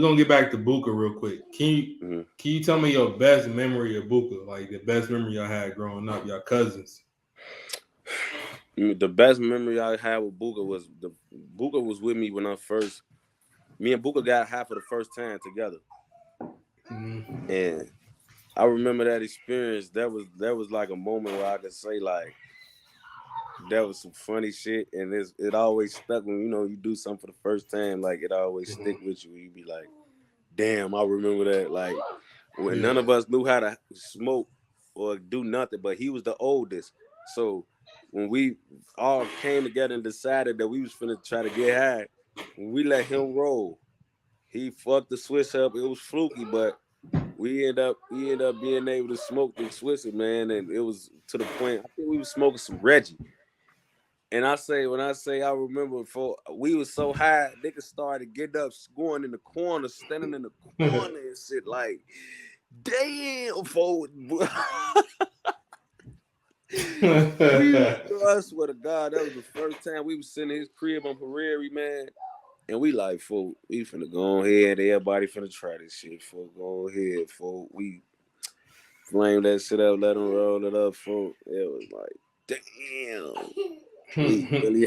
gonna get back to Buca real quick. Can you tell me your best memory of Buca? Like the best memory y'all had growing up, y'all cousins. The best memory I had with Buca was Buca was with me when me and Buca got high for the first time together. And I remember that experience. That was like a moment where I could say like that was some funny shit, and it always stuck when you do something for the first time. Like it always stick with you. You be like, damn, I remember that. Like when none of us knew how to smoke or do nothing, but he was the oldest. So when we all came together and decided that we was finna try to get high, when we let him roll, he fucked the switch up. It was fluky, but we end up being able to smoke the Swisher, man, and it was to the point. I think we was smoking some Reggie. And when I say I remember before we was so high, niggas started getting up, going in the corner, standing in the corner and shit like, damn, fool. I swear to God, that was the first time we was sitting in his crib on Prairie, man. And we like, fool, we finna go ahead. Everybody finna try this shit, fool. Go ahead, fool. We flame that shit up, let them roll it up, fool. It was like, damn. We really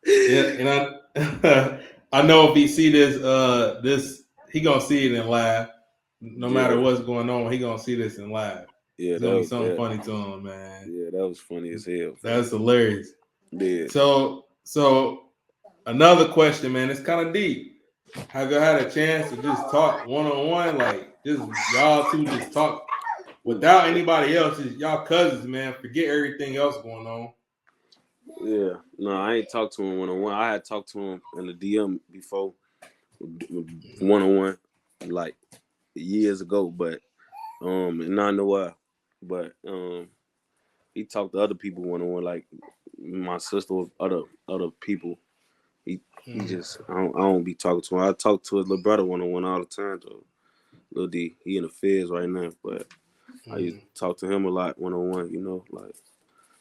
Yeah, and I know if he see this, he gonna see it and laugh. No matter what's going on, he gonna see this and laugh. Yeah, it's gonna be something funny to him, man. Yeah, that was funny as hell. That's hilarious. Yeah. So another question, man. It's kind of deep. Have you had a chance to just talk one on one, like just y'all two just talk without anybody else? Just y'all cousins, man. Forget everything else going on. Yeah, no, I ain't talked to him one on one. I had talked to him in the DM before, one on one, like years ago, but not know why. But he talked to other people one on one, like my sister or other people. He just I don't be talking to him. I talk to his little brother one on one all the time. So Lil D, he in the feds right now, but I used to talk to him a lot one on one. Like.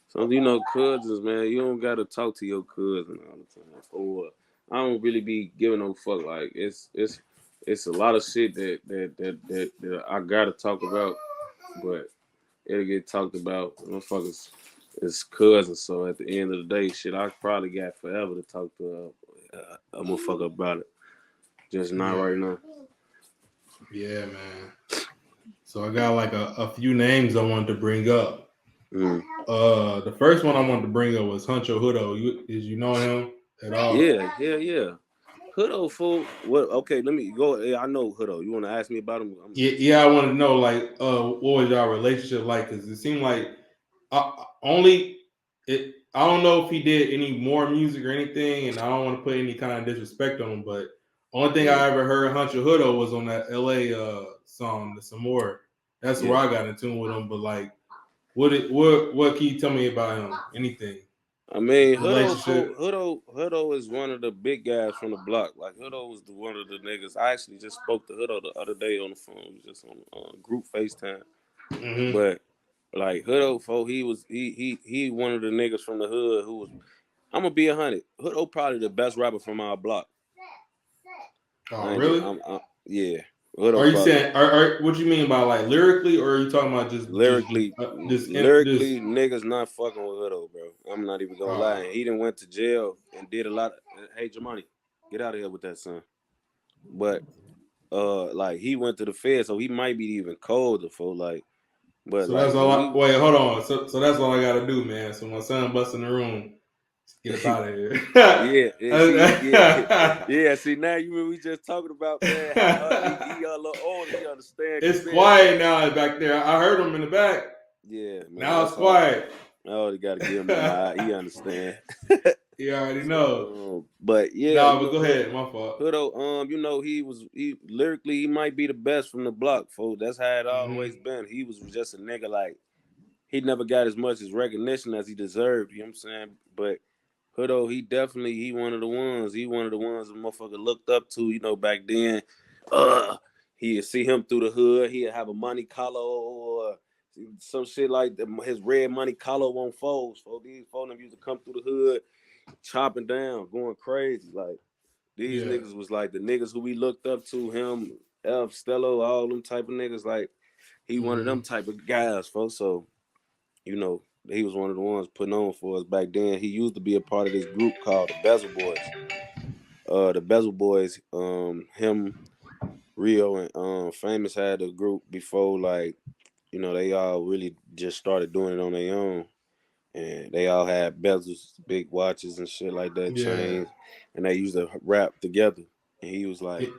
So cousins, man, you don't gotta talk to your cousin all the time. Or I don't really be giving no fuck. Like it's a lot of shit that I gotta talk about, but it'll get talked about. Motherfuckers is cousins. So at the end of the day, shit, I probably got forever to talk to a motherfucker about it. Just not right now. Yeah, man. So I got like a few names I wanted to bring up. The first one I wanted to bring up was Huncho Hoodo. You know him at all? Yeah. Hoodo, fool. What? Okay, let me go. Yeah, I know Hoodo. You want to ask me about him? Yeah. I want to know like, what was y'all relationship like? Because it seemed like I don't know if he did any more music or anything, and I don't want to put any kind of disrespect on him, but only thing I ever heard Huncho Hoodo was on that LA song, the Some More. That's where I got in tune with him. But like, what can you tell me about him? Anything? I mean, Hoodo is one of the big guys from the block. Like Hoodo was one of the niggas. I actually just spoke to Hoodo the other day on the phone, just on group FaceTime. But like Hoodo, he one of the niggas from the hood who was. I'm gonna be 100. Hoodo probably the best rapper from our block. Oh, really? Yeah. Are you saying? What you mean by like lyrically, or are you talking about just lyrically? Lyrically, niggas not fucking with Hoodo, bro. I'm not even gonna lie. He done went to jail and did a lot. Hey, Jamani, get out of here with that, son. But like he went to the Fed, so he might be even colder for like. But so like, that's all. Wait, hold on. So that's all I gotta do, man. So my son busts in the room. Get up out of here. Yeah. See, now we just talking about, man, how he a little older. He understand. It's quiet now back there. I heard him in the back. Yeah, man. Now it's quiet. I already got to give him a nod. He understand. He already know. But yeah. No, but go ahead. My fault. Hoodo, he lyrically, he might be the best from the block, folks. That's how it always been. He was just a nigga like, he never got as much as recognition as he deserved. You know what I'm saying? But Hoodo, he one of the ones. He one of the ones the motherfucker looked up to, back then. He'd see him through the hood. He'd have a money collar or some shit like his red money collar on foes. These folks used to come through the hood, chopping down, going crazy. Like, These Yeah. niggas was like the niggas who we looked up to, him, F, Stello, all them type of niggas. Like, he one of them type of guys, folks. So, you know, he was one of the ones putting on for us back then. He used to be a part of this group called the Bezel Boys. The Bezel Boys, him, Rio, and Famous had a group before, like, you know, they all really just started doing it on their own. And they all had bezels, big watches and shit like that, Yeah. chains. And they used to rap together. And he was like,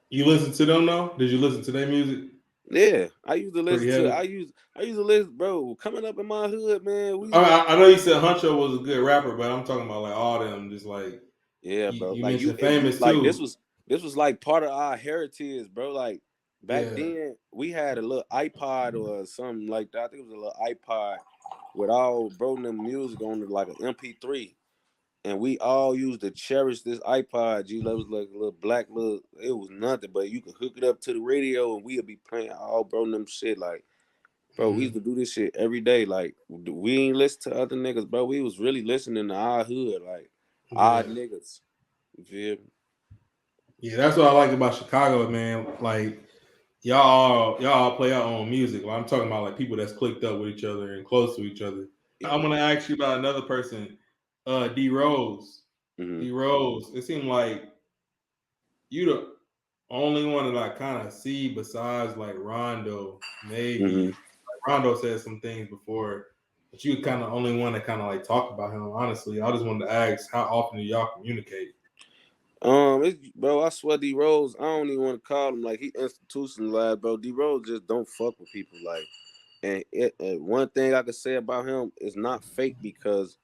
You listen to them though? Did you listen to their music? yeah, I used to Pretty listen to heavy. I used to listen, bro. Coming up in my hood, man, we I know you said Huncho was a good rapper, but I'm talking about like all them. Just like yeah, bro. you Like you, mentioned, if you Famous like too. this was like part of our heritage, bro. Like back Yeah. then, we had a little iPod or something like that. I think it was a little iPod with all bro them music on it, like an MP3. And we all used to cherish this iPod. G, that was like a little black little. It was nothing, but you could hook it up to the radio, and we'd be playing all bro them shit. Like, bro, we used to do this shit every day. Like, we ain't listen to other niggas, bro. We was really listening to our hood, like our Yeah. niggas. You feel me? Yeah, that's what I like about Chicago, man. Like y'all play our own music. Like, I'm talking about like people that's clicked up with each other and close to each other. I'm gonna ask you about another person, D Rose. Mm-hmm. D Rose. It seemed like you the only one that I kind of see besides like Rondo, Mm-hmm. maybe. Like Rondo said some things before, but you kind of only one that kind of like talk about him. Honestly, I just wanted to ask, how often do y'all communicate? Bro, I swear D Rose, I don't even want to call him like he institutionalized, bro. D Rose just don't fuck with people, like. And one thing I could say about him is not fake because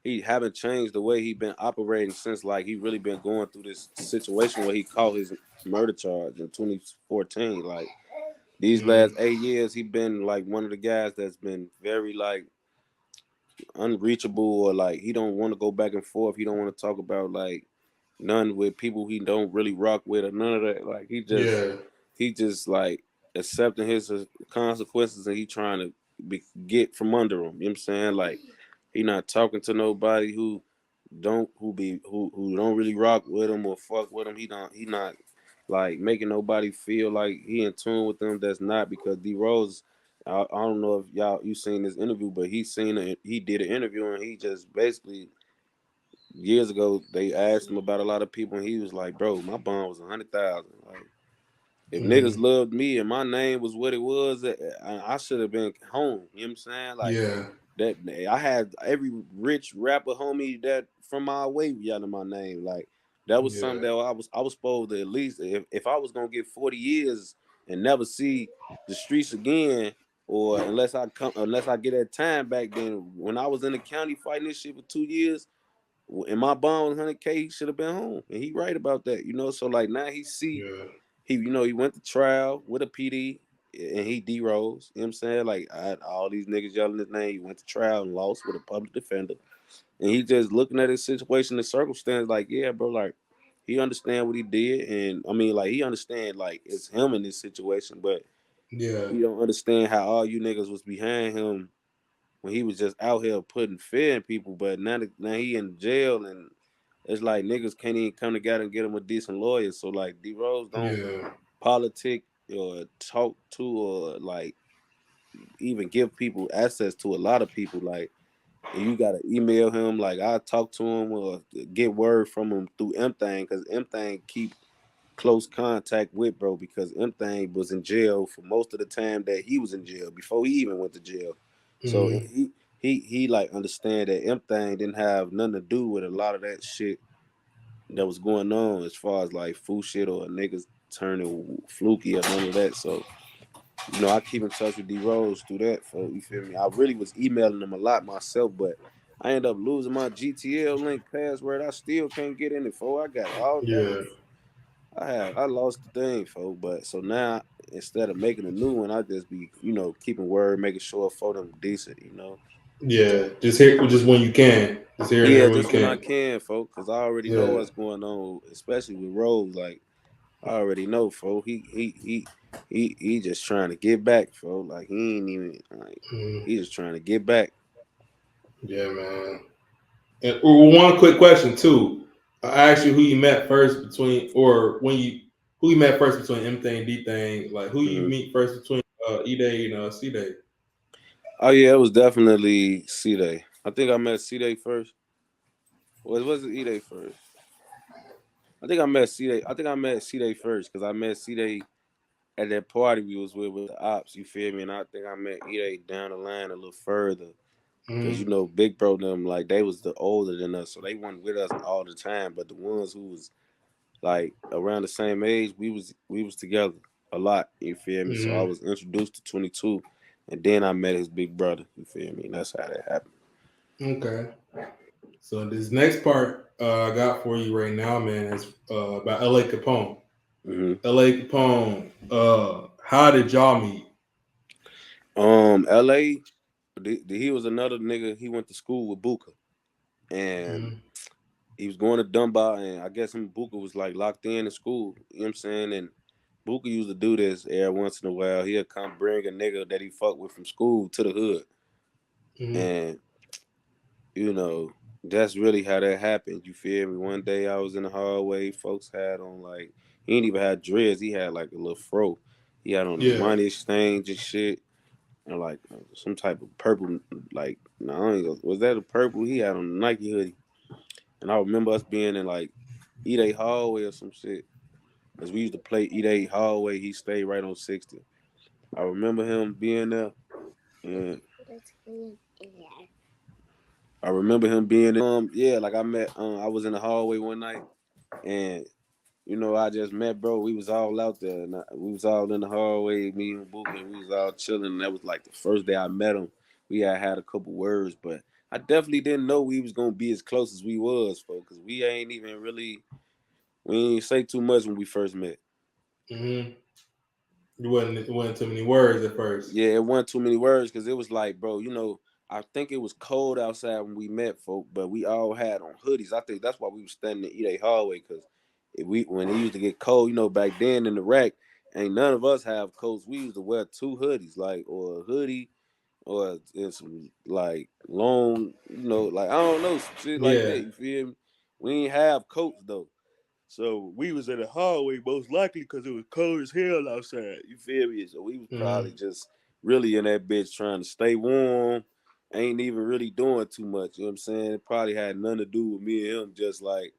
he haven't changed the way he been operating since like he really been going through this situation where he caught his murder charge in 2014. Like these last Mm, 8 years, he been like one of the guys that's been very like unreachable or like he don't want to go back and forth. He don't want to talk about like none with people he don't really rock with or none of that. Like yeah, he just like accepting his consequences and he trying to get from under them. You know what I'm saying? Like he not talking to nobody who don't really rock with him or fuck with him. He not like making nobody feel like he in tune with them. That's not because D Rose. I don't know if you seen this interview, but he did an interview and he just basically years ago they asked him about a lot of people and he was like, bro, my bond was 100,000. Like if niggas mm, loved me and my name was what it was, I should have been home. You know what I'm saying? Like yeah, that I had every rich rapper homie that from my way yelling my name. Like that was something yeah, that I was supposed to at least if I was gonna get 40 years and never see the streets again, or unless I get that time back then when I was in the county fighting this shit for 2 years, and my bond was 100K, he should have been home. And he right about that, you know. So like now yeah, he went to trial with a PD and he D Rose. You know what I'm saying? Like all these niggas yelling his name. He went to trial and lost with a public defender. And he just looking at his situation and circumstance like, yeah, bro, like he understand what he did. And I mean, like he understand like it's him in this situation, but yeah, he don't understand how all you niggas was behind him when he was just out here putting fear in people. But now he in jail and it's like niggas can't even come together and get him a decent lawyer. So like D Rose don't yeah, politic or talk to or like even give people access to a lot of people. Like, and you gotta email him. Like, I talk to him or get word from him through M Thing because M Thing keep close contact with bro because M Thing was in jail for most of the time that he was in jail before he even went to jail. So mm, he like understand that M Thing didn't have nothing to do with a lot of that shit that was going on as far as like food shit or niggas turning fluky or none of that. So I keep in touch with D Rose through that. For you feel me? I really was emailing him a lot myself, but I ended up losing my GTL link password. I still can't get in it. For I got all yeah, damn. I lost the thing, folks. But so now instead of making a new one, I just be keeping word, making sure for them decent. yeah. Just when you can, just here and Yeah, there when you just when I can. can, folks, because I already know Yeah, what's going on, especially with Rose. Like I already know, folks. He just trying to get back, folks. Like he ain't even like mm, he just trying to get back. yeah, man. And one quick question too. I asked you who you met first between, or when you who you met first between M thing, D thing. Like who you Mm-hmm. meet first between E Day and C Day. Oh yeah, it was definitely C Day. I think I met C Day first. Was it E Day first? I think I met C Day. I think I met C Day first because I met C Day at that party we was with the ops. You feel me? And I think I met E Day down the line a little further because Mm-hmm. Big Bro them like they was the older than us, so they weren't with us all the time. But the ones who was like around the same age, we was together a lot. You feel me? So I Mm-hmm. was introduced to 22, and then I met his big brother. You feel me? And that's how that happened. Okay. So this next part I got for you right now, man, is about L.A. Capone. Hmm. L.A. Capone. How did y'all meet? L.A. He was another nigga. He went to school with Buca, and Mm-hmm. he was going to Dunbar, and I guess him and Buka was like locked in school. You know what I'm saying? And Buka used to do this every once in a while. He'd come bring a nigga that he fucked with from school to the hood. Mm-hmm. And, you know, that's really how that happened. You feel me? One day I was in the hallway, folks had on like, he ain't even had dreads. He had like a little fro. He had on a Yeah. money exchange and shit. And like some type of purple, like, no, I ain't was that a purple? He had on a Nike hoodie. And I remember us being in like E-Day hallway or some shit. Cause we used to play E-Day hallway. He stayed right on 60. I remember him being there. And I remember him being yeah, like I met I was in the hallway one night and I just met bro. We was all out there and we was all in the hallway, me and Booka, and we was all chilling. And that was like the first day I met him. We had a couple words, but I definitely didn't know we was gonna be as close as we was, folks. Cause we ain't even really we ain't say too much when we first met. Mm-hmm. It wasn't too many words at first. Yeah, it wasn't too many words because it was like, bro, I think it was cold outside when we met, folk, but we all had on hoodies. I think that's why we was standing in E.A. hallway because when it used to get cold, back then in the rack, ain't none of us have coats. We used to wear two hoodies, like or a hoodie or some like long, like I don't know, some shit like Yeah. that. You feel me? We ain't have coats though. So we was in the hallway most likely because it was cold as hell outside. You feel me? So we was Mm-hmm. probably just really in that bitch trying to stay warm. Ain't even really doing too much. You know what I'm saying? It probably had nothing to do with me and him. Just like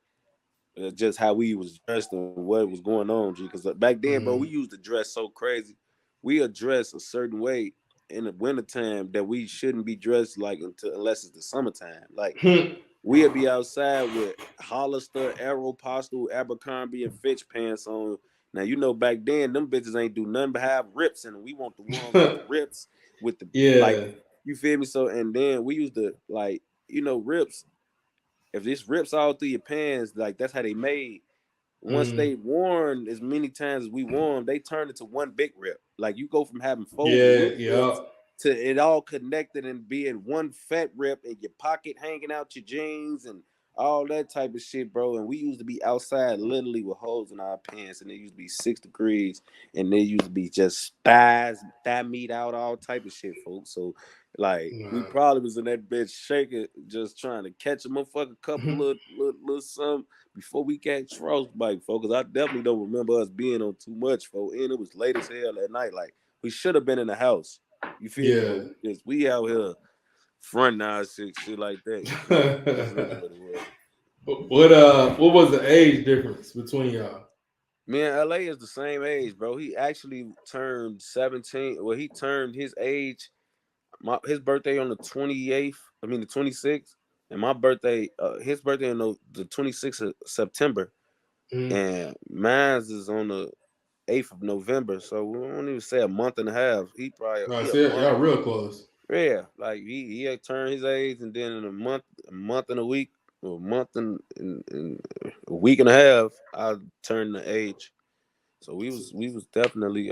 just how we was dressed and what was going on. G. Because back then, bro, we Mm-hmm. used to dress so crazy. We would dress a certain way in the wintertime that we shouldn't be dressed like unless it's the summertime. Like we'll be outside with Hollister, Aeropostale, Abercrombie, and Fitch pants on. Now back then them bitches ain't do nothing but have rips in them. We want the ones with the rips, with the like, Yeah. you feel me? So and then we used to like, rips. If this rips all through your pants, like that's how they made. Once Mm-hmm. they worn as many times as we wore them, they turned into one big rip. Like you go from having four Yeah. little Yeah. rips to it all connected and being one fat rip and your pocket hanging out your jeans and all that type of shit, bro. And we used to be outside literally with holes in our pants, and it used to be 6 degrees, and they used to be just thigh meat out, all type of shit, folks. So like we Nah. probably was in that bitch shaking, just trying to catch a motherfucker couple little something before we got frostbite, folks. I definitely don't remember us being on too much, folks. And it was late as hell that night. Like we should have been in the house. You feel me? But Yeah. we out here front our shit like that. You feel me? That's really what it was. What was the age difference between y'all? Me and LA is the same age, bro. He actually turned 17. Well, he turned his age. His birthday on the 28th. I mean the 26th. And my birthday, his birthday on the 26th of September. Mm-hmm. And mine's is on the 8th of November. So we don't even say a month and a half. I He a see it. month. Y'all real close. Yeah, like he had turned his age, and then in a month and a week, or a month and a week and a half, I turned the age. So we was definitely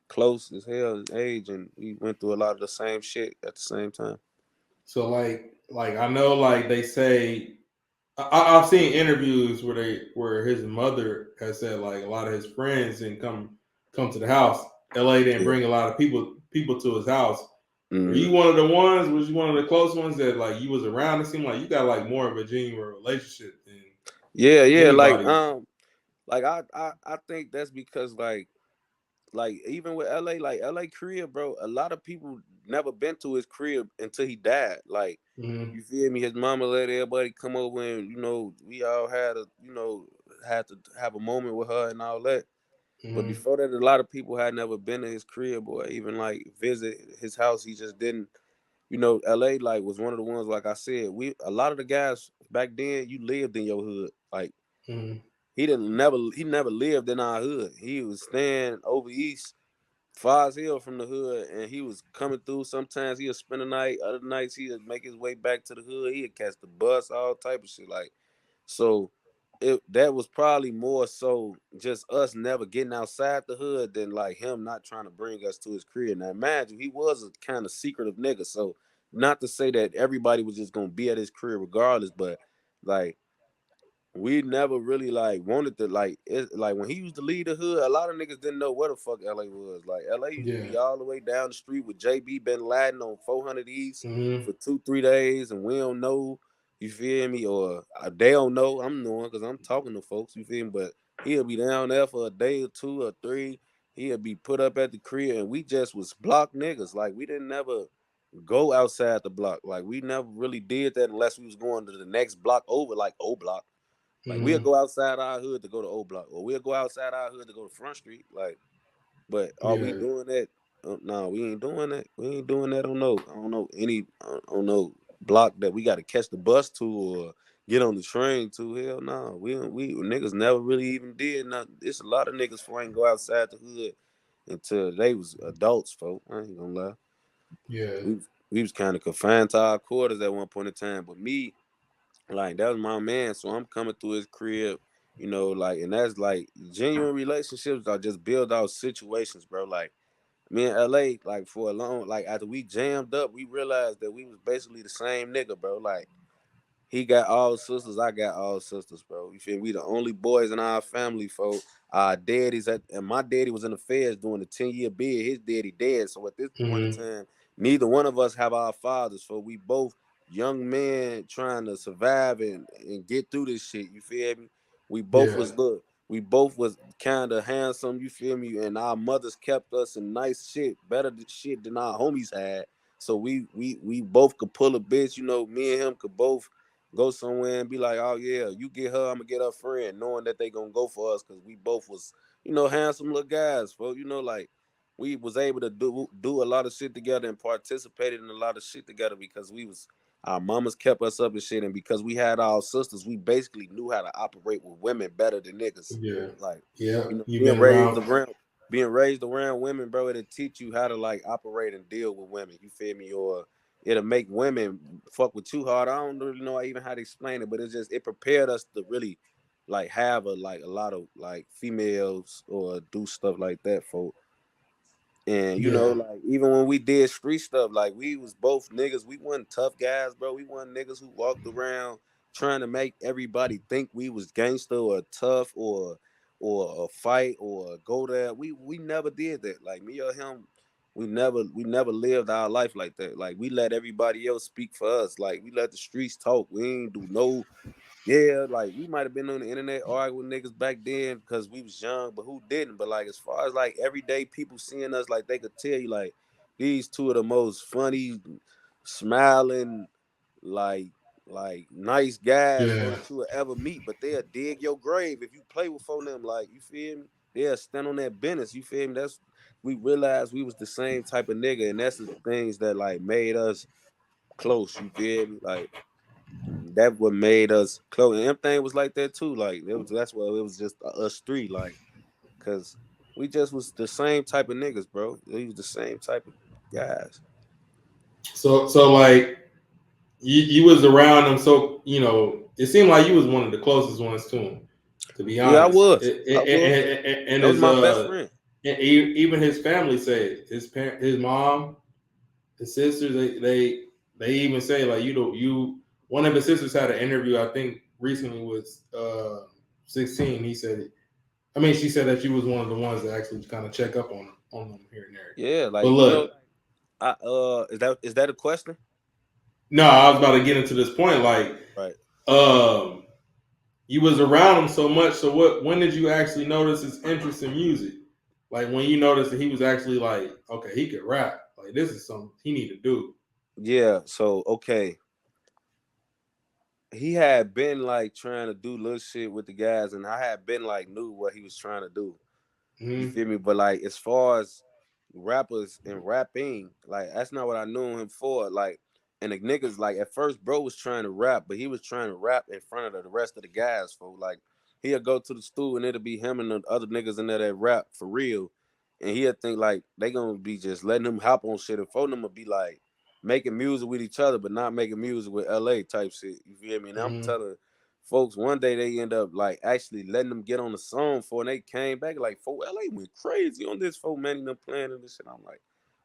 close as hell in age, and we went through a lot of the same shit at the same time. So like I know like they say I've seen interviews where his mother has said like a lot of his friends didn't come to the house. LA didn't Yeah. bring a lot of people to his house. Were Mm-hmm. you one of the ones? Was you one of the close ones that like you was around? It seemed like you got like more of a genuine relationship than. Yeah, yeah, Anybody. like I think that's because like even with LA, like LA crib, bro, a lot of people never been to his crib until he died. Like, Mm-hmm. you feel me? His mama let everybody come over and we all had had to have a moment with her and all that. But Mm-hmm. before that, a lot of people had never been to his crib or even like visit his house. He just didn't. LA like was one of the ones, like I said, we a lot of the guys back then, you lived in your hood. Like, Mm-hmm. he never lived in our hood. He was staying over east, far as hell from the hood, and he was coming through. Sometimes he'll spend the night, other nights he'll make his way back to the hood. He'd catch the bus, all type of shit. Like, so that was probably more so just us never getting outside the hood than like him not trying to bring us to his crib. Now imagine, he was a kind of secretive nigga. So not to say that everybody was just gonna be at his crib regardless, but like we never really like wanted to like when he used to lead the hood, a lot of niggas didn't know where the fuck LA was. Like LA used to Yeah. be all the way down the street with JB Binladen on 400 East Mm-hmm. for 2-3 days, and we don't know. You feel me? Or they don't know. I'm knowing because I'm talking to folks. You feel me? But he'll be down there for a day or 2 or 3. He'll be put up at the crib, and we just was block niggas. Like we didn't never go outside the block. Like we never really did that unless we was going to the next block over, like O Block. Like we'll Mm-hmm. go outside our hood to go to O Block, or we'll go outside our hood to go to Front Street. Like, but are we Yeah. doing that? No, we ain't doing that. We ain't doing that. I don't know any. I don't know block that we got to catch the bus to or get on the train to. Hell no, we niggas never really even did nothing. It's a lot of niggas who ain't go outside the hood until they was adults, folk. I ain't gonna lie. Yeah. We was kind of confined to our quarters at one point in time, but me. Like that was my man, so I'm coming through his crib, like, and that's like genuine relationships are just build out situations, bro. Like me and LA, like for a long, like after we jammed up, we realized that we was basically the same nigga, bro. Like he got all sisters, I got all sisters, bro. You feel me? We the only boys in our family, folks. Our daddies and my daddy was in the feds doing a 10-year bid. His daddy dead. So at this point in Mm-hmm. time, neither one of us have our fathers. So we both young men trying to survive and get through this shit. You feel me? We both Yeah. was we both was kind of handsome, you feel me? And our mothers kept us in nice shit, better shit than our homies had. So we both could pull a bitch, me and him could both go somewhere and be like, oh yeah, you get her, I'm gonna get her friend, knowing that they gonna go for us because we both was, handsome little guys, bro. Like we was able to do a lot of shit together and participated in a lot of shit together because our mamas kept us up and shit, and because we had our sisters, we basically knew how to operate with women better than niggas. Yeah. Like, Yeah. You've being been raised around. around being raised around women, bro, it'll teach you how to like operate and deal with women. You feel me? Or it'll make women fuck with you hard. I don't really know even how to explain it, but it prepared us to really like have a lot of like females or do stuff like that for. And Yeah. like even when we did street stuff, like we was both niggas. We wasn't tough guys, bro. We wasn't niggas who walked around trying to make everybody think we was gangster or tough or a fight or go there. We never did that. Like me or him, we never lived our life like that. Like we let everybody else speak for us. Like we let the streets talk. We ain't do no. Yeah, like we might have been on the internet arguing with niggas back then because we was young, but who didn't? But like as far as like everyday people seeing us, like they could tell you like these two of the most funny, smiling, like nice guys for Yeah. that you will ever meet. But they'll dig your grave if you play with phone them. Like you feel me? They'll stand on that business. You feel me? We realized we was the same type of nigga, and that's the things that like made us close. You feel me? Like that what made us close. And everything was like that too. Like that's why it was just us three. Like, cause we just was the same type of niggas, bro. We was the same type of guys. So like you was around him, so it seemed like you was one of the closest ones to him. To be Yeah, I honest, was. I was. and That was his my best friend. even his family said his mom, his sisters, they even say like you one of his sisters had an interview I think recently was 16. He said, I mean, she said that you was one of the ones that actually kind of check up on them here and there. Yeah, But like look, I is that a question? no, I was about to get into this point. Like, Right. um, you was around him so much. So what? When did you actually notice his interest in music? Like when you noticed that he was actually like, okay, he could rap. Like this is something he need to do. Yeah. So okay, he had been like trying to do little shit with the guys, and I had been like knew what he was trying to do. You Mm-hmm. feel me? But like as far as rappers and rapping, like that's not what I knew him for. Like, and the niggas like at first, bro was trying to rap, but he was trying to rap in front of the rest of the guys. For like, he'll go to the stool and it'll be him and the other niggas in there that rap for real, and he'll think like they gonna be just letting him hop on shit, and phone them will be like making music with each other, but not making music with LA type shit. You feel me? And I'm Mm-hmm. telling folks, one day they end up like actually letting them get on the song for, and they came back like, "For LA went crazy on this for man, them playing and this shit." I'm like,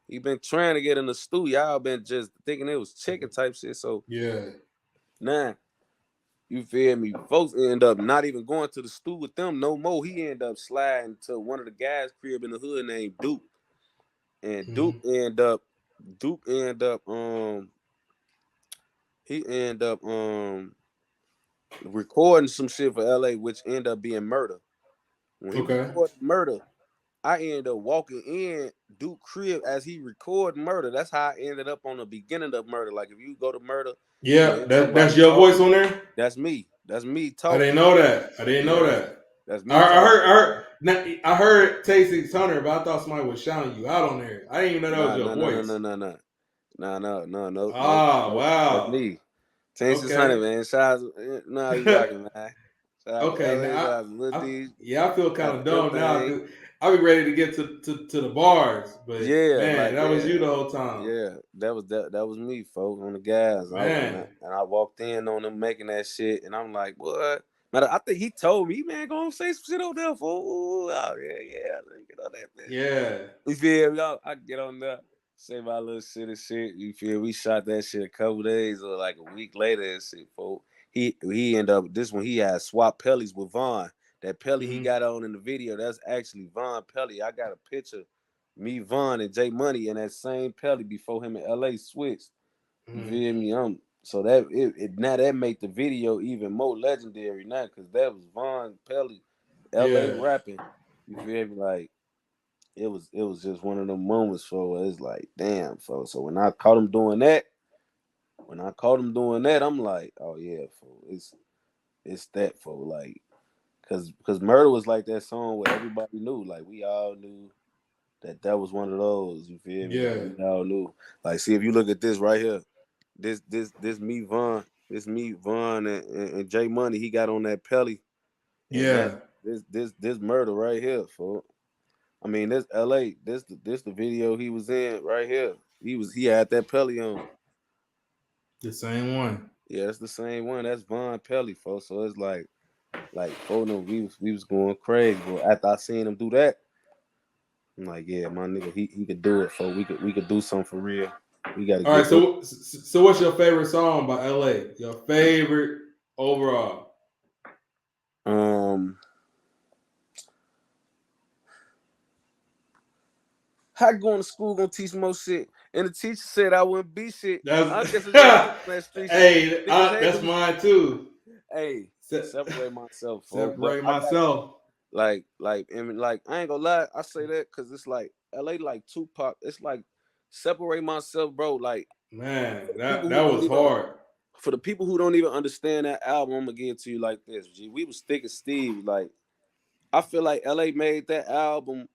he been trying to get in the studio. Y'all been just thinking it was chicken type shit. So Yeah. nah, you feel me? Folks end up not even going to the stew with them no more. He end up sliding to one of the guys' crib in the hood named Duke, and Mm-hmm. Duke end up he end up recording some shit for LA, which end up being Murder. When he Okay. recorded Murder, I ended up walking in Duke crib as he recorded Murder. That's how I ended up on the beginning of Murder. Like if you go to Murder and you Yeah, hear that's somebody your voice talking, on there. that's me. That's me I didn't talking. know that. I didn't Yeah, know that. that's I, me I talking. heard, I heard, I heard Tay 600, but I thought somebody was shouting you out on there. I didn't even know that was Nah, your nah, nah, nah, nah, voice. nah, nah. Nah, no, no, no, no, Ah, no. That's wow. me. 10600, Okay. man. Shout out, nah, you rocking, man. Shout out to Okay. LA, shout Now, out to Lil D. yeah, I feel kind Have a of good dumb now thing. because I be ready to get to the bars, but Yeah, man, like that was you yeah, the whole time, yeah. That was me, folks, on the gas. man. And I walked in on them making that shit, and I'm like, what? Matter, I think he told me, man, go on say some shit over there, fool. Oh yeah, yeah, let me get on that bitch. Yeah, You feel me? I get on there, say my little shit and shit. You feel? We shot that shit a couple days or like a week later and shit, folks. He ended up this one. He had swap Pellies with Vaughn. That Pelly he mm-hmm, got on in the video, that's actually Vaughn Pelly. I got a picture, me, Vaughn, and J Money in that same Pelly before him in LA switched. You mm-hmm. feel me? So that now that make the video even more legendary now, cause that was Vaughn Pelly, LA Yeah, rapping. You feel me? Like it was just one of them moments for it's like damn, for so when I caught him doing that, I'm like, oh yeah, for it's that for like because Murder was like that song where everybody knew, like we all knew that was one of those. You feel me? Like yeah, we all knew. Like, see if you look at this right here, this me Vaughn, and Jay Money, he got on that Pelly, and that yeah. this Murder right here, for I mean this LA, this the video he was in right here. He had that Pelly on. The same one. Yeah, that's the same one. That's Von Pelly, folks. So it's like for no, we was going crazy. But after I seen him do that, I'm like, yeah, my nigga, he could do it. For we could do something for real. We got to All right. get this. So what's your favorite song by LA? Your favorite overall? Um, how going to school gonna teach more shit? And the teacher said I wouldn't be shit. I That's guess it's just took that street shit. hey, Niggas hate that's me. mine too. Hey, Se- separate myself, folks. But separate I got myself, and like I ain't gonna lie, I say that because it's like LA like Tupac. It's like separate myself, bro. Like man. for the people That who don't was even hard. understand that album, I'm gonna give it to you like this. G, we was thick as Steve. Like I feel like LA made that album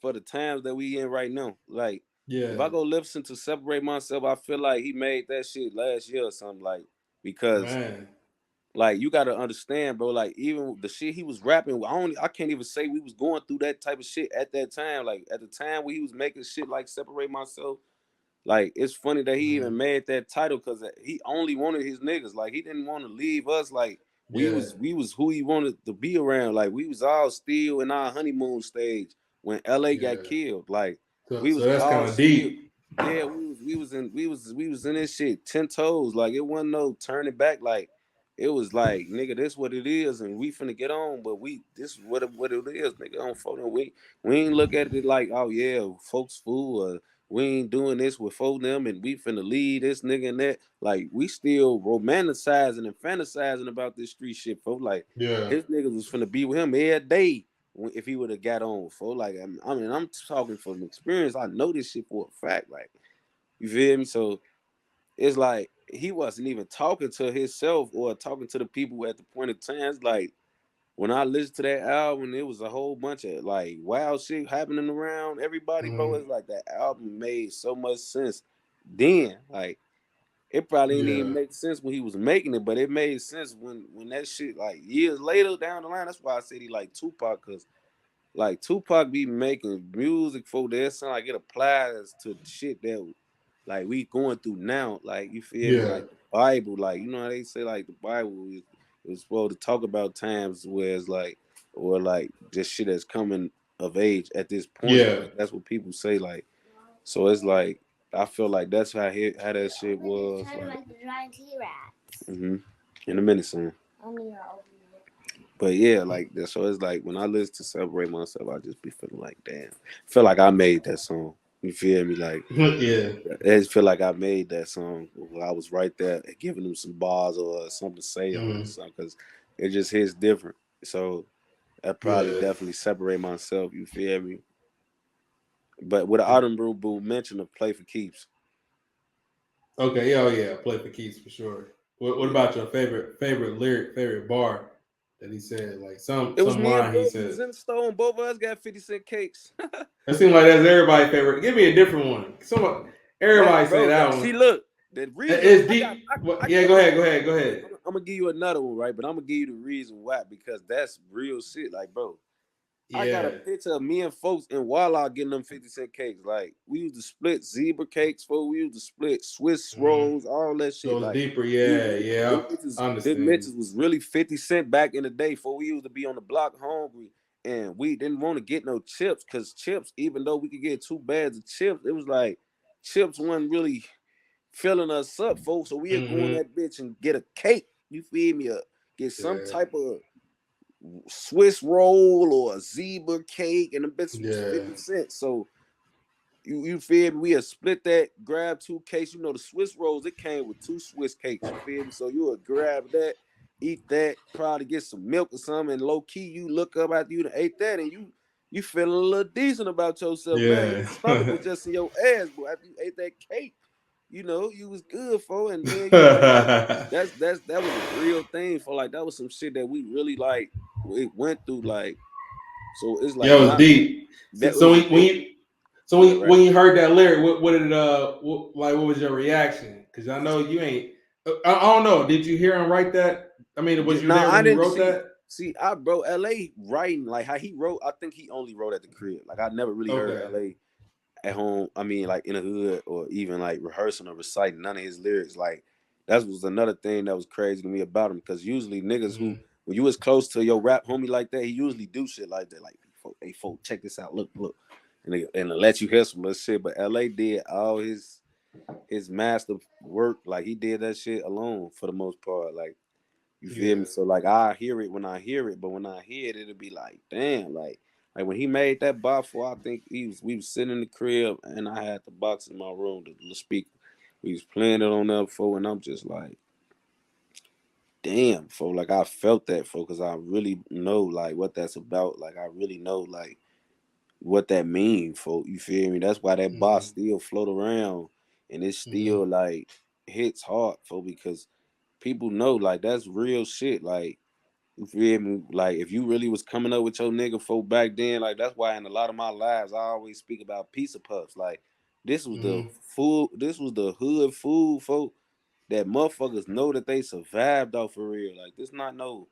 for the times that we in right now. Like if Yeah, I go listen to separate myself, I feel like he made that shit last year or something. Like because man. like you gotta understand, bro. Like even the shit he was rapping, I can't even say we was going through that type of shit at that time. Like at the time when he was making shit like separate myself. Like it's funny that he Mhm. even made that title because he only wanted his niggas. Like he didn't want to leave us. Like Yeah, we was who he wanted to be around. Like we was all still in our honeymoon stage when LA got yeah. killed. Like So, we so was that's kind all of still. deep. Yeah, we was in this shit 10 toes. Like it wasn't no turning back. Like it was like nigga, this what it is, and we finna get on. But this is what it is, nigga. On phone, we ain't look at it like oh yeah, folks fool we ain't doing this with them, and we finna lead this nigga and that. Like we still romanticizing and fantasizing about this street shit, folks. Like Yeah. his niggas was finna be with him every day if he would have got on, folks. Like I mean, I'm talking from experience. I know this shit for a fact. Like you feel me? So it's like he wasn't even talking to himself or talking to the people at the point of time. It's like when I listened to that album, it was a whole bunch of like wild shit happening around everybody, bro. Mm-hmm. It's like that album made so much sense then. Like it probably didn't even Yeah. make sense when he was making it, but it made sense when that shit like years later down the line. That's why I said he like Tupac, cause like Tupac be making music for that sound like it applies to shit that like we going through now. Like you feel me? Yeah. Like the Bible, like you know how they say like the Bible is supposed to talk about times where it's like or like just shit that's coming of age at this point. Yeah. Like that's what people say. Like so it's like I feel like that's how that shit was. Like mm-hmm. In a minute, son. But yeah, like that. So it's like when I listen to Separate Myself, I just be feeling like, damn, feel like I made that song. You feel me? Like Yeah. I just feel like I made that song. I was right there giving them some bars or something to say on it or Mm-hmm. something because it just hits different. So I probably Yeah. definitely separate myself. You feel me? But with the Yeah. Autumn Brew mention of Play for Keeps. Okay. Yeah. Oh yeah. Play for keys for sure. What Yeah. about your favorite lyric, favorite bar that he said? Like It was some me and line he bro. We said. was in the store and both of us got 50-cent cakes. It seems like that's everybody's favorite. Give me a different one. Some everybody say Bro, that one. see, look, the reason It's I got, deep. Yeah. I'm Go gonna ahead. give Go you, ahead. Go ahead. I'm gonna give you another one, right? But I'm gonna give you the reason why because that's real shit. Like, bro, I got a Yeah. picture of me and folks in Walla getting them 50-cent cakes. Like, we used to split zebra cakes, for we used to split Swiss Mm-hmm. rolls, all that So shit. it's Like, deeper. we Yeah. Yeah. I them understand. bitches was really 50 cent back in the day. For we used to be on the block hungry. And we didn't want to get no chips because chips, even though we could get 2 bags of chips, it was like chips wasn't really filling us up, folks. So we'll go in Mm-hmm. that bitch and get a cake. You feel me? Get some Yeah. type of Swiss roll or a zebra cake, and the bitch was Yeah. 50 cents. So you feel me? We'll split that, grab 2 cakes. You know, the Swiss rolls, it came with 2 Swiss cakes. You feel me? So you would grab that, eat that, probably get some milk or something, and low key, you look up after you done ate that, and you feeling a little decent about yourself now. Your Yeah. stomach was just in your ass, but after you ate that cake, you know, you was good for, and then you know, like that was a real thing for like that was some shit that we really like we went through like so it's like Yeah, it when was I deep. So, that it was a big right. when you heard that lyric, what did what was your reaction? Because I know you ain't. I don't know. Did you hear him write that? I mean, was you No, there I when he didn't wrote see. that? See, I bro, LA writing like how he wrote. I think he only wrote at the crib. Like I never really heard Okay. LA at home. I mean, like in the hood or even like rehearsing or reciting none of his lyrics. Like that was another thing that was crazy to me about him because usually niggas who Mm-hmm. when you was close to your rap homie like that, he usually do shit like that. Like, hey, folk, check this out. Look, and let you hear some little shit. But LA did all his master work. Like he did that shit alone for the most part. Like. You feel me? Yeah. So like I hear it when I hear it, but when I hear it, it'll be like, damn, like when he made that box for, I think we was sitting in the crib and I had the box in my room, the speaker. We was playing it on there before, and I'm just like, damn, for like I felt that for because I really know like what that's about. Like I really know like what that mean for you feel me? That's why that box Mm-hmm. still float around and it Mm-hmm. still like hits hard for because people know like that's real shit. Like you feel me? Like if you really was coming up with your nigga folk back then, like that's why in a lot of my lives I always speak about pizza puffs. Like this was the Mm-hmm. food, this was the hood food folk that motherfuckers know that they survived off for real. Like it's not no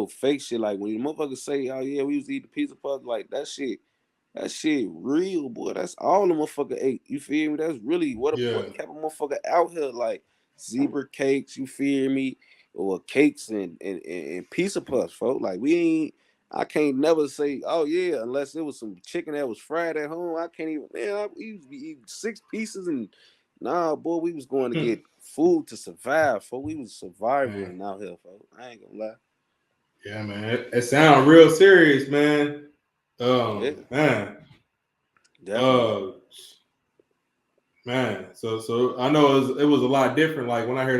fake shit. Like when you motherfuckers say, oh yeah, we used to eat the pizza puffs, like that shit real, boy. That's all the motherfucker ate. You feel me? That's really Yeah. what kept a motherfucker out here. Like zebra cakes, you feel me? Or cakes and pizza puffs, folks. Like we ain't. I can't never say, oh yeah, unless it was some chicken that was fried at home. I can't even. Man, we used to be eating 6 pieces and nah, boy, we was going to get food to survive. Folks, we was Man. surviving out here, folks. I ain't gonna lie. Yeah, man. It sounds real serious, man. Yeah, Man. definitely. Uh, Man, so I know it was a lot different. Like when I hear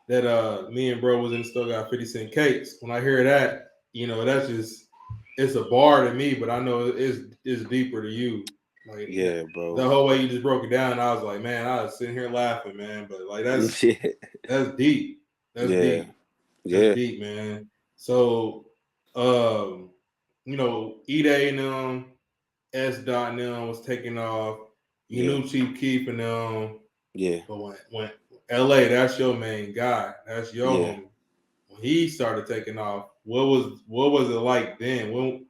that me and bro was in the store got 50 cent cakes. When I hear that, that's just it's a bar to me, but I know it's deeper to you. Like Yeah, the bro. whole way you just broke it down, I was like, man, I was sitting here laughing, man. But like Yeah, that's deep. That's yeah, deep. That's yeah, deep, man. So um, E Day and S. Dot and them was taking off. You yeah, knew Chief Keef and them. yeah, But when LA, that's your main guy. That's your yeah. homie. When he started taking off, what was it like then?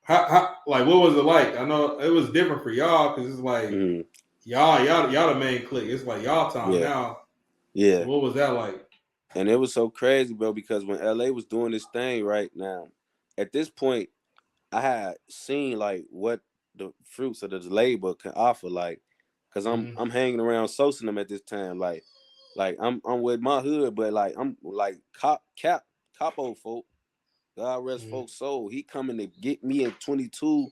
How like what was it like? I know it was different for y'all because it's like Mm, y'all the main clique. It's like y'all time yeah, now. So yeah. what was that like? And it was so crazy, bro, because when LA was doing this thing right now, at this point, I had seen like what the fruits of the labor can offer, like, cause I'm Mm-hmm. I'm hanging around Sosa them at this time, like I'm with my hood, but like I'm like capo folk, God rest Mm-hmm. folks soul. He coming to get me in 22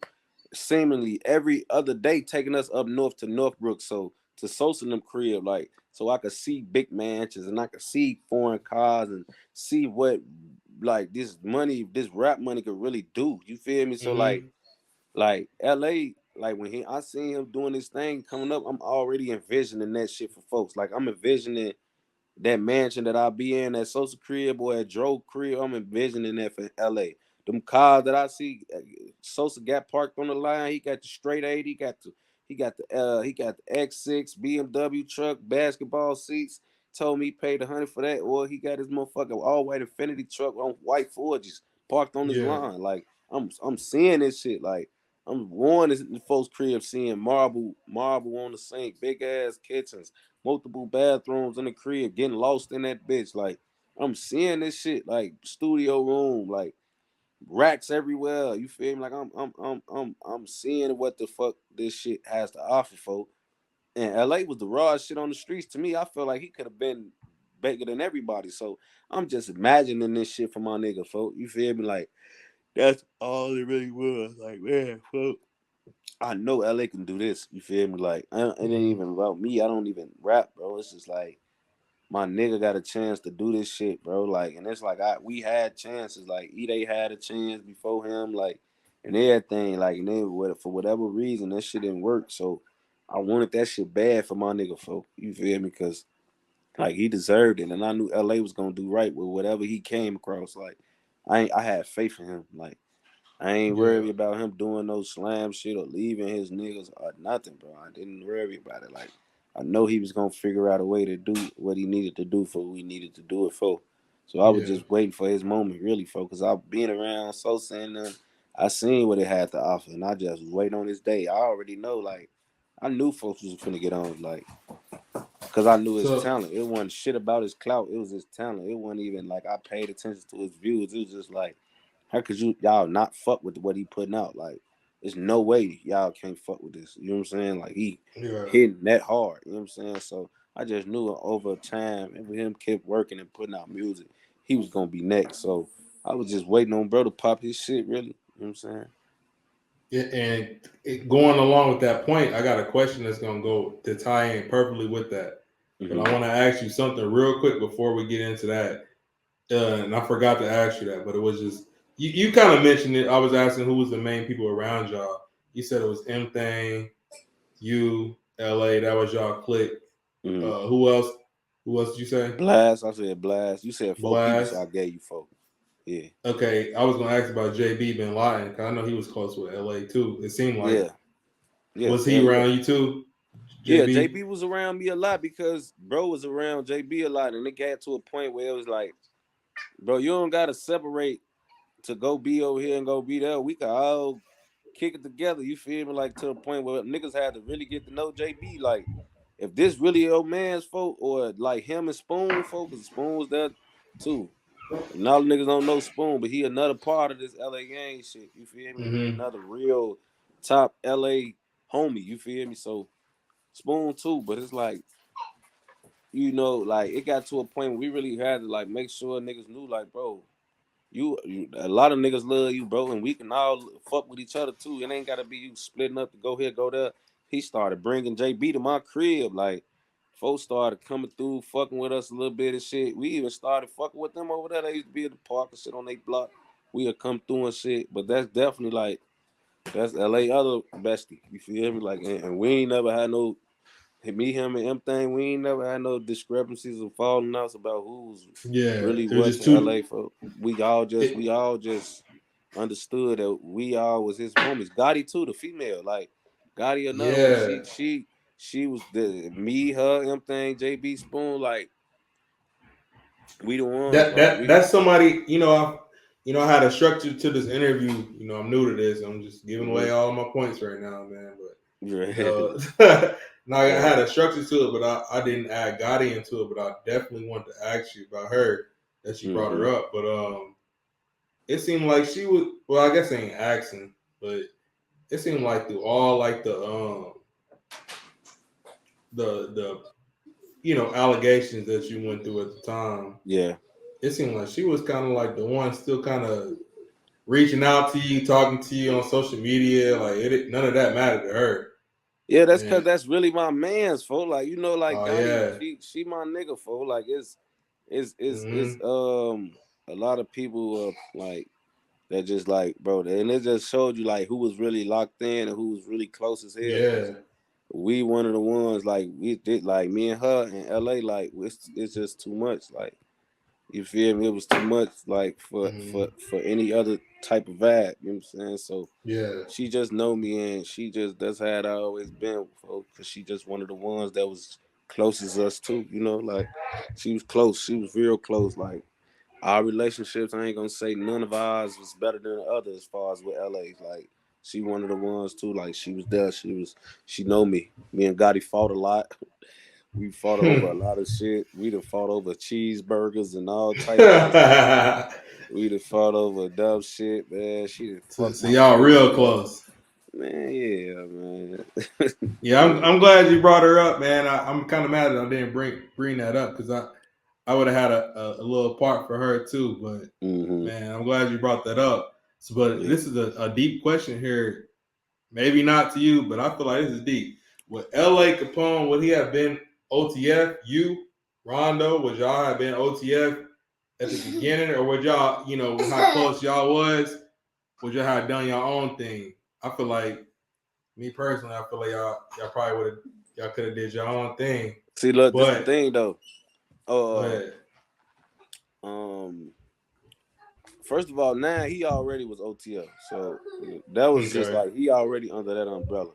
seemingly every other day, taking us up north to Northbrook, so to Sosa them crib, like so I could see big mansions and I could see foreign cars and see what like this money, this rap money could really do. You feel me? So Mm-hmm. like LA, like when I seen him doing this thing coming up, I'm already envisioning that shit for folks. Like I'm envisioning that mansion that I'll be in, that Sosa crib or at Dro crib, I'm envisioning that for LA. Them cars that I see, Sosa got parked on the line. He got the straight 8. He got the X6 BMW truck, basketball seats. Told me he paid 100 for that, or he got his motherfucking all white Infinity truck on white Forges parked on his Yeah. line. Like I'm seeing this shit. Like I'm warning this folks' crib, seeing marble on the sink, big ass kitchens, multiple bathrooms in the crib, getting lost in that bitch. Like I'm seeing this shit, like studio room, like racks everywhere. You feel me? Like I'm seeing what the fuck this shit has to offer, folk. And LA was the raw shit on the streets. To me, I feel like he could have been bigger than everybody. So I'm just imagining this shit for my nigga, folk. You feel me? Like that's all it really was. Like man, folk. I know LA can do this. You feel me? Like it ain't Mm-hmm. even about me. I don't even rap, bro. It's just like my nigga got a chance to do this shit, bro. Like, and it's like we had chances. Like, they had a chance before him, like, and everything. Like, and then for whatever reason, that shit didn't work. So I wanted that shit bad for my nigga, folk. You feel me? Because like he deserved it, and I knew LA was gonna do right with whatever he came across. Like, I had faith in him. Like. I ain't Yeah. worried about him doing no slam shit or leaving his niggas or nothing, bro. I didn't worry about it. Like, I know he was gonna figure out a way to do what he needed to do for what we needed to do it for. So I was Yeah. just waiting for his moment, really, for because I've been around Sosa and I seen what it had to offer, and I just was waiting on this day. I already know, like, I knew folks was finna get on, like, cause I knew his So talent. It wasn't shit about his clout. It was his talent. It wasn't even like I paid attention to his views. It was just like how could y'all not fuck with what he putting out? Like, there's no way y'all can't fuck with this. You know what I'm saying? Like he yeah. hitting that hard. You know what I'm saying? So I just knew over time, and with him kept working and putting out music, he was gonna be next. So I was just waiting on bro to pop his shit. Really, you know what I'm saying? Yeah, and going along with that point, I got a question that's gonna go to tie in perfectly with that. But I Mm-hmm. want to ask you something real quick before we get into that. And I forgot to ask you that, but it was just you kind of mentioned it. I was asking who was the main people around y'all. You said it was M Thing, you, LA. That was y'all clique. Mm-hmm. Who else? Who else did you say? Blast. I said blast. You said 4 people, so Blast. I gave you 4. Yeah. Okay, I was gonna ask about JB Binladen because I know he was close with LA too. It seemed like Yeah. Yeah. was he Hell yeah. around you too, Yeah, JB? JB was around me a lot because bro was around JB a lot, and it got to a point where it was like, bro, you don't gotta separate to go be over here and go be there. We could all kick it together. You feel me? Like to the point where niggas had to really get to know JB. Like, if this really your man's folk or like him and Spoon folk, cause Spoon was there too. And all the niggas don't know Spoon, but he another part of this LA gang shit. You feel me? He Mm-hmm. another real top LA homie. You feel me? So Spoon too, but it's like like it got to a point where we really had to like make sure niggas knew, like, bro, you a lot of niggas love you, bro, and we can all fuck with each other too. It ain't gotta be you splitting up to go here, go there. he started bringing JB to my crib. Like, folks started coming through, fucking with us a little bit and shit. We even started fucking with them over there. They used to be at the park and shit on their block. We would come through and shit. But that's definitely like, that's LA other bestie. You feel me? Like, and we ain't never had no, me, him, and M thing. We ain't never had no discrepancies or falling outs about who's Yeah, really it was what just to LA too. for. We all just understood that we all was his homies. Gotti too, the female. Like, Gotti another one. Yeah, She was the me, her, M thing, JB Spoon. Like, we the ones. Like, we. that's somebody. I had a structure to this interview. I'm new to this. I'm just giving Mm-hmm. away all my points right now, man. But you Right. know, now I Right. had a structure to it, but I didn't add Gotti into it. But I definitely wanted to ask you about her that she brought Mm-hmm. her up. But it seemed like she was. Well, I guess I ain't asking, but it seemed like through all like the allegations that you went through at the time, Yeah. it seemed like she was kind of like the one still kind of reaching out to you, talking to you on social media. Like none of that mattered to her. Yeah, that's cause And that's really my man's for. Like, like oh Gotti, yeah, she my nigga for. Like, it's mm-hmm. a lot of people like that just like, bro, and it just showed you like who was really locked in and who was really close as hell. Cause Yeah, we one of the ones like we did, like me and her in LA, like it's just too much. Like, you feel me? It was too much like for mm-hmm. for any other type of vibe. You know what I'm saying? So Yeah, she just know me, and she just, that's how it always been, folks. Cause she just one of the ones that was closest us too. Like, she was close. She was real close. Like, our relationships, I ain't gonna say none of ours was better than the other as far as with LA. Like, she one of the ones too. Like, she was there. She know me. Me and Gotti fought a lot. We fought over a lot of shit. We done fought over cheeseburgers and all type of shit. We done fought over dumb shit, man. She done so, fucked so my y'all real fridge up. close. Man, yeah, man. Yeah, I'm, Yeah. I'm glad you brought her up, man. I'm kind of mad that I didn't bring that up because I would have had a little part for her too. But Mm-hmm. man, I'm glad you brought that up. So, but Yeah. this is a deep question here. Maybe not to you, but I feel like this is deep. Would L.A. Capone, would he have been OTF? You, Rondo, would y'all have been OTF at the beginning, or would y'all, how close y'all was, would y'all have done your own thing? I feel like, me personally, I feel like y'all probably would have, y'all could have did your own thing. See, look, this the But thing though. go Uh, ahead. um, first of all, now he already was OTL, so that was just Okay. like he already under that umbrella.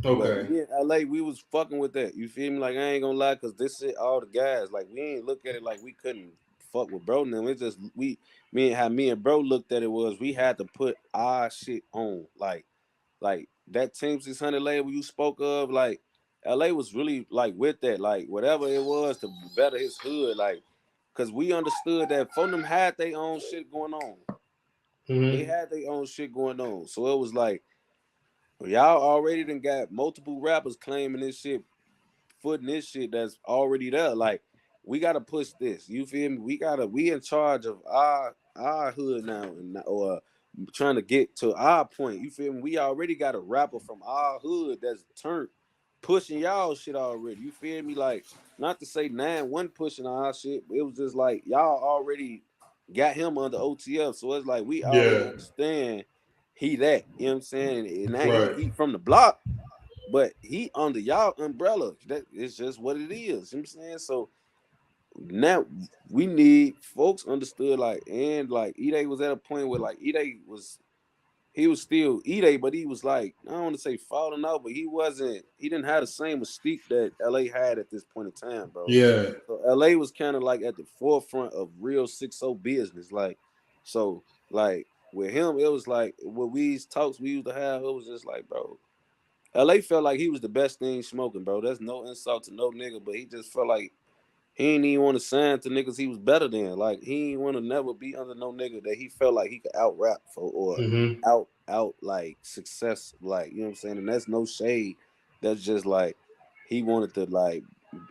But Okay. me and LA, we was fucking with that. You feel me? Like, I ain't gonna lie, cause this shit, all the guys, like, we ain't look at it like we couldn't fuck with bro. And them. It's just me and bro looked at it was we had to put our shit on. Like that Team 600 label you spoke of, like LA was really like with that, like whatever it was to better his hood, like, cause we understood that for them had their own shit going on. They Mm-hmm. had their own shit going on. So it was like, y'all already done got multiple rappers claiming this shit, footing this shit that's already there. Like, we gotta push this. You feel me? We in charge of our hood now, and or trying to get to our point. You feel me? We already got a rapper from our hood that's turned pushing y'all shit already. You feel me? Like, not to say 9-1 pushing our shit, but it was just like y'all already got him under OTF. So it's like we already Yeah. understand he that. You know what I'm saying? And now Right. he from the block, but he under y'all umbrella. That is just what it is. You know what I'm saying? So now we need folks understood, like, and like Ide was at a point where like Ide was, he was still Ide, but he was like, I don't want to say falling out, but he didn't have the same mystique that LA had at this point in time, bro. Yeah. So LA was kind of like at the forefront of real 6-0 business. Like, so like with him, it was like when talks we used to have, it was just like, bro, LA felt like he was the best thing smoking, bro. That's no insult to no nigga, but he just felt like he ain't even want to sign to niggas he was better than. Like, he ain't want to never be under no nigga that he felt like he could out rap for, or Mm-hmm. out like success. Like, you know what I'm saying? And that's no shade. That's just like he wanted to like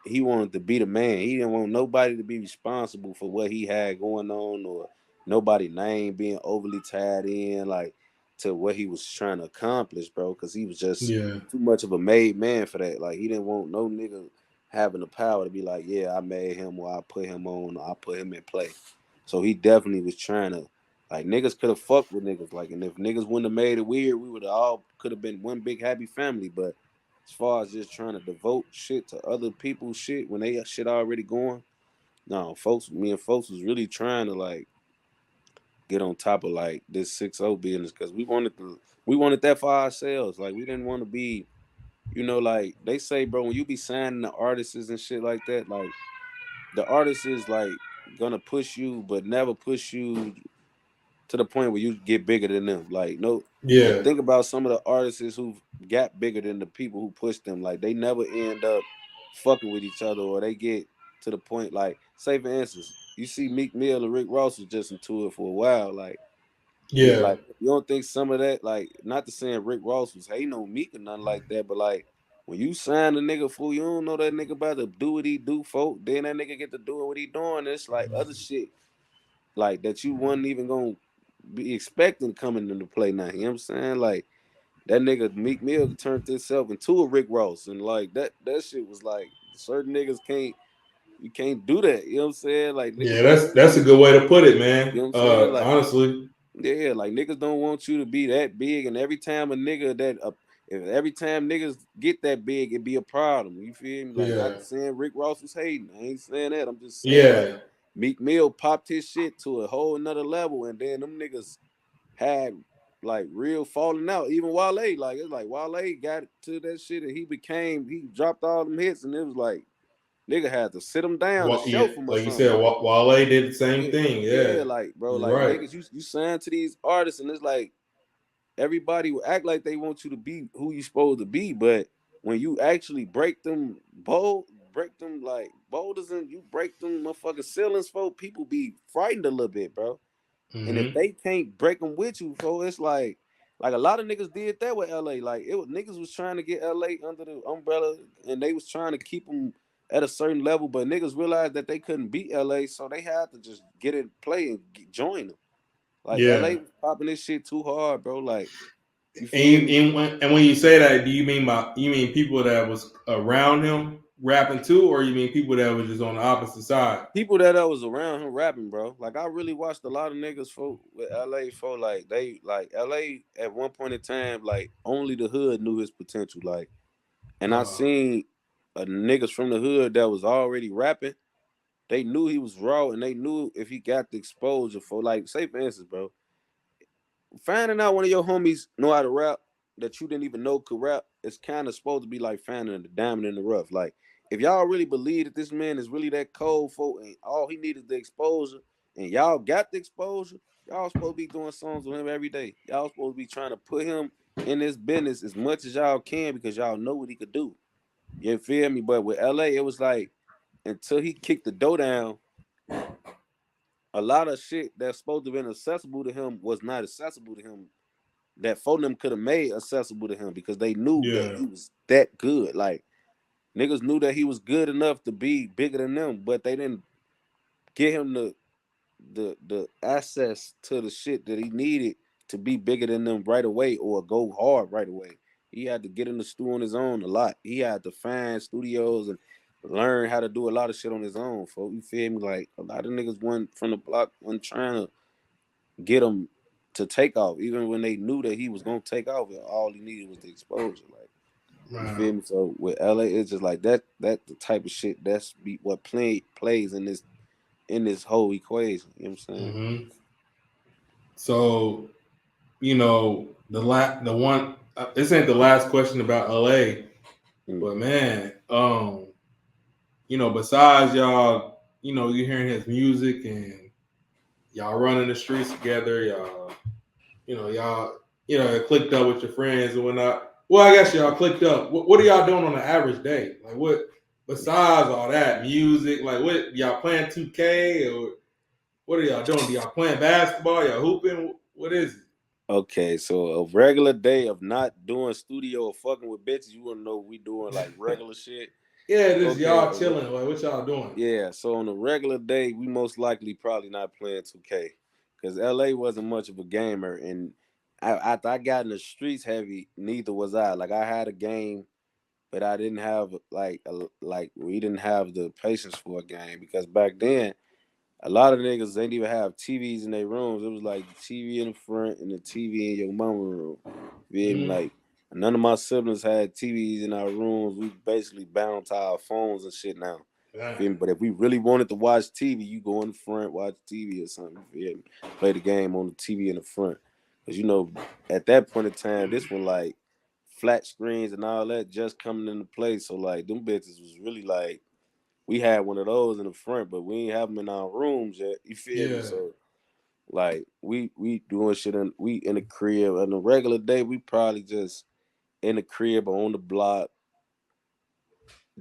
he wanted to be the man. He didn't want nobody to be responsible for what he had going on, or nobody name being overly tied in. Like, to what he was trying to accomplish, bro. Because he was just Yeah. too much of a made man for that. Like he didn't want no nigga having the power to be like, yeah, I made him or I put him on or I put him in play. So he definitely was trying to like niggas could have fucked with niggas. Like and if niggas wouldn't have made it weird, we would have all could have been one big happy family. But as far as just trying to devote shit to other people's shit when they shit already going, no, folks, me and folks was really trying to like get on top of like this 6-0 business because we wanted that for ourselves. Like we didn't want to be, like they say, bro, when you be signing the artists and shit like that, like the artist is like gonna push you, but never push you to the point where you get bigger than them. Like no, if Yeah. think about some of the artists who got bigger than the people who pushed them, like they never end up fucking with each other or they get to the point like say for instance, you see Meek Mill and Rick Ross was just into it for a while, Yeah. like you don't think some of that, like not to saying Rick Ross was hating on Meek or nothing like that, but like when you sign a nigga fool, you don't know that nigga about to do what he do, folk. Then that nigga get to doing what he doing. It's like other shit like that you wasn't even gonna be expecting coming into play now. You know what I'm saying? Like that nigga Meek Mill turned himself into a Rick Ross, and like that shit was like certain niggas can't do that. You know what I'm saying? Like niggas Yeah, don't that's want that's you a to good be. way to put it, You know man. what I'm saying? Like Honestly. yeah, like niggas don't want you to be that big, and every time a nigga that if every time niggas get that big, it be a problem. You feel me? Like Yeah. not saying Rick Ross was hating. I ain't saying that. I'm just saying like Yeah. Meek Mill popped his shit to a whole another level, and then them niggas had like real falling out. Even Wale, like it's like Wale got to that shit, and he dropped all them hits, and it was like nigga had to sit him down to Well, yeah, shelf him or like you something. said, Like Wale did the same yeah, thing. yeah, Yeah. like bro, You're like right. niggas, you sign to these artists, and it's like everybody will act like they want you to be who you supposed to be, but when you actually break them like boulders and you break them motherfucking ceilings, for people be frightened a little bit, bro. And if Mm-hmm. they can't break them with you, for it's like a lot of niggas did that with LA. Like it was niggas was trying to get LA under the umbrella, and they was trying to keep them at a certain level, but niggas realized that they couldn't beat LA, so they had to just get in play and join them. Like LA Yeah. was popping this shit too hard, bro. Like you And, feel me? and when you say that, do you mean people that was around him rapping too, or you mean people that was just on the opposite side? People that was around him rapping, bro. Like I really watched a lot of niggas for with LA for like they like LA at one point in time, like only the hood knew his potential. Like, and I Uh, seen niggas from the hood that was already rapping. They knew he was raw, and they knew if he got the exposure for like, say for instance, bro, finding out one of your homies know how to rap that you didn't even know could rap, it's kind of supposed to be like finding the diamond in the rough. Like, if y'all really believe that this man is really that cold, folk, and all he needed the exposure, and y'all got the exposure, y'all supposed to be doing songs with him every day. Y'all supposed to be trying to put him in this business as much as y'all can because y'all know what he could do. You feel me? But with LA, it was like until he kicked the dough down, a lot of shit that's supposed to have been accessible to him was not accessible to him that for them could have made accessible to him because they knew that yeah. he was that good. Like niggas knew that he was good enough to be bigger than them, but they didn't get him the access to the shit that he needed to be bigger than them right away or go hard right away. He had to get in the stew on his own a lot. He had to find studios and learn how to do a lot of shit on his own. Folks, you feel me? Like a lot of niggas went from the block, went trying to get him to take off, even when they knew that he was gonna take off. And all he needed was the exposure. Like you feel Man. me? So with LA, it's just like that. That the type of shit that's what plays in this whole equation. You know what I'm saying? Mm-hmm. So the one. This ain't the last question about LA, Mm. but man, besides y'all, you hearing his music and y'all running the streets together, y'all, clicked up with your friends and whatnot. Well, I guess y'all clicked up. What are y'all doing on an average day? Like, what besides all that music? Like, what y'all playing 2K or what are y'all doing? Do y'all playing basketball? Y'all hooping? What is it? Okay, so a regular day of not doing studio or fucking with bitches, you wanna know we doing like regular shit. Yeah, this Okay, y'all chilling. Like, what y'all doing? yeah, so on a regular day, we most likely probably not playing 2K because LA wasn't much of a gamer, and after I got in the streets heavy, neither was I. Like I had a game, but I didn't have like we didn't have the patience for a game because back then a lot of niggas didn't even have TVs in their rooms. It was like the TV in the front and the TV in your mama room. You feel me? Mm-hmm. Like none of my siblings had TVs in our rooms. We basically bound to our phones and shit now. Feel me? But if we really wanted to watch TV, you go in the front, watch TV or something. You feel me? Play the game on the TV in the front. Cause at that point in time, this one like flat screens and all that just coming into play. So like them bitches was really like we had one of those in the front, but we ain't have them in our rooms yet. You feel me? Yeah. So like we doing shit we in the crib on a regular day. We probably just in the crib or on the block,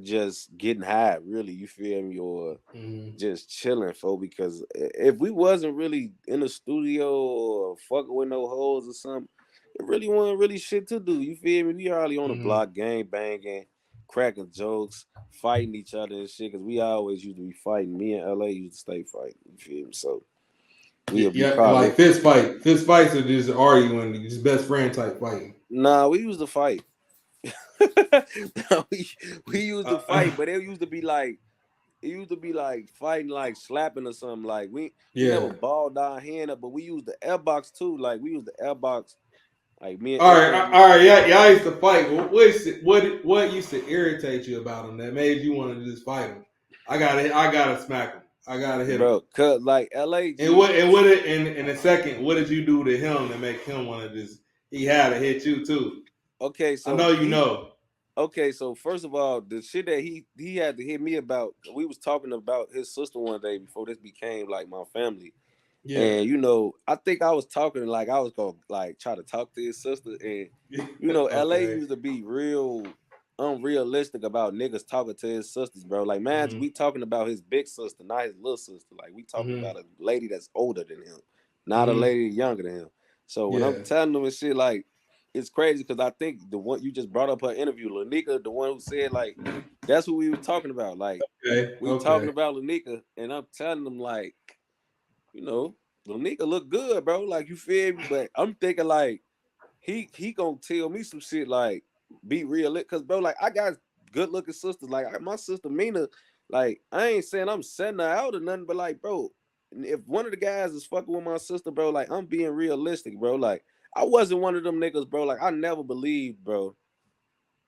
just getting high. Really, you feel me? Or Mm-hmm. just chilling, folks. Because if we wasn't really in the studio or fucking with no hoes or something, it really wasn't really shit to do. You feel me? We already on the Mm-hmm. block, gang banging, cracking jokes, fighting each other and shit. Because we always used to be fighting. Me and LA used to stay fighting. You feel me? So we'll be Yeah, probably like fist fight. Fist fights are just arguing, just best friend type fighting. nah. We used to fight. we, we used to fight, but it used to be like it used to be like fighting, like slapping or something. Like we never Yeah. balled our hand up, but we used the airbox too. Like we used the airbox. Like me and All right, LA, all right. Yeah, y'all used to fight. What used to irritate you about him that made you want to just fight him? I gotta smack him. I gotta hit him. bro, cause like LA, And in a second, what did you do to him to make him want to just? He had to hit you too. okay, I so know you know. okay, so first of all, the shit that he had to hit me about, we was talking about his sister one day before this became like my family. Yeah. And I think I was talking like I was gonna like try to talk to his sister, and LA Okay. used to be real unrealistic about niggas talking to his sisters, bro. Like, man, Mhm. we talking about his big sister, not his little sister. Like, we talking Mhm. about a lady that's older than him, not a Mhm. lady younger than him. So when I'm Yeah. telling them and shit, like, it's crazy because I think the one you just brought up her interview, Lanika, the one who said like, that's who we was talking about. Like, Okay. we talking Okay. about Lanika, and I'm telling them like you know, the nigga look good, bro. Like you feel me? But I'm thinking like he gonna tell me some shit like be realistic, cause bro, like I got good looking sisters. Like my sister Mina, like I ain't saying I'm setting her out or nothing, but like bro, if one of the guys is fucking with my sister, bro, like I'm being realistic, bro. Like I wasn't one of them niggas, bro. Like I never believed, bro,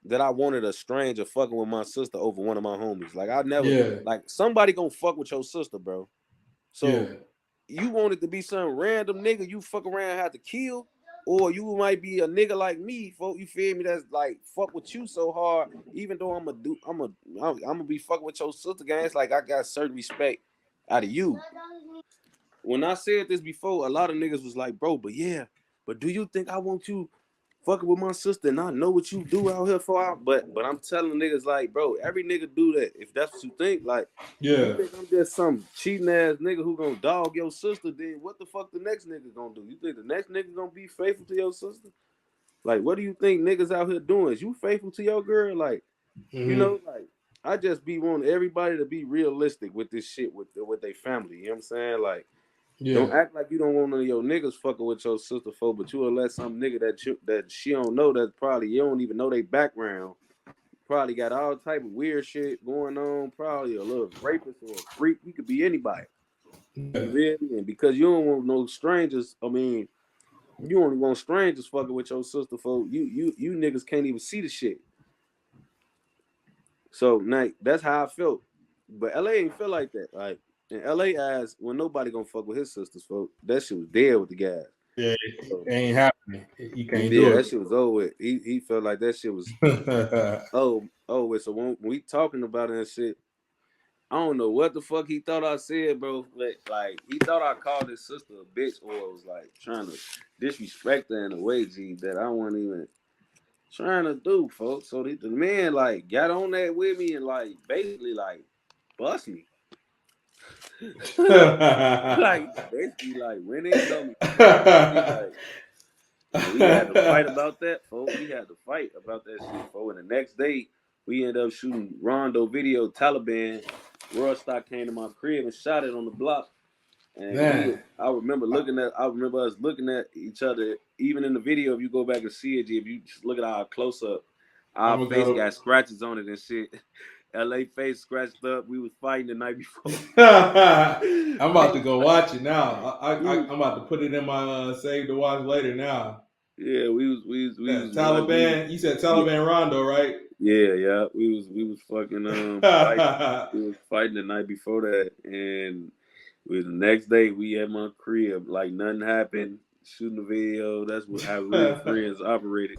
that I wanted a stranger fucking with my sister over one of my homies. Like I never Yeah. like somebody gonna fuck with your sister, bro. Yeah. So you want it to be some random nigga you fuck around and have to kill, or you might be a nigga like me, folk. You feel me? That's like fuck with you so hard. Even though I'm gonna be fucking with your sister gang. It's like I got certain respect out of you. When I said this before, a lot of niggas was like, bro, but yeah, but do you think I want you fucking with my sister and I know what you do out here for out? But I'm telling niggas like, bro, every nigga do that. If that's what you think, like you Yeah. think I'm just some cheating ass nigga who gonna dog your sister, then what the fuck the next nigga gonna do? You think the next nigga gonna be faithful to your sister? Like, what do you think niggas out here doing? Is you faithful to your girl? Like, Mhm. like I just be wanting everybody to be realistic with this shit with their family. You know what I'm saying? Like, don't Yeah. act like you don't want none of your niggas fucking with your sister for, but you will let some nigga that she don't know that probably you don't even know their background. Probably got all type of weird shit going on. Probably a little rapist or a freak. He could be anybody. Yeah. You feel me? And because you don't want no strangers, I mean, you only want strangers fucking with your sister, for you niggas can't even see the shit. So now that's how I felt. But LA ain't feel like that. Like in LA eyes, when nobody gonna fuck with his sisters, folks, that shit was dead with the guys. Yeah. It So ain't happening. You can't yeah, do that shit was over with. He felt like that shit was it. with. So when we talking about it and shit, I don't know what the fuck he thought I said, bro. But like he thought I called his sister a bitch or was like trying to disrespect her in a way, G, that I wasn't even trying to do, folks. So the man like got on that with me and like basically like bust me. Like basically like went in on me. He like and we had to fight about that, folks. We had to fight about that shit, folks. And the next day we ended up shooting Rondo video Taliban. Rockstar came to my crib and shot it on the block. And I remember us looking at each other, even in the video. If you go back and see it, if you just look at our close up, our face got scratches on it and shit. LA face scratched up. We was fighting the night before. I'm about to go watch it now. I'm about to put it in my save to watch later now. Yeah, we was Taliban. You said Taliban Rondo, right? Yeah. We was fucking fighting. We was fighting the night before that, and the next day we at my crib like nothing happened, shooting a video. That's how real friends operated.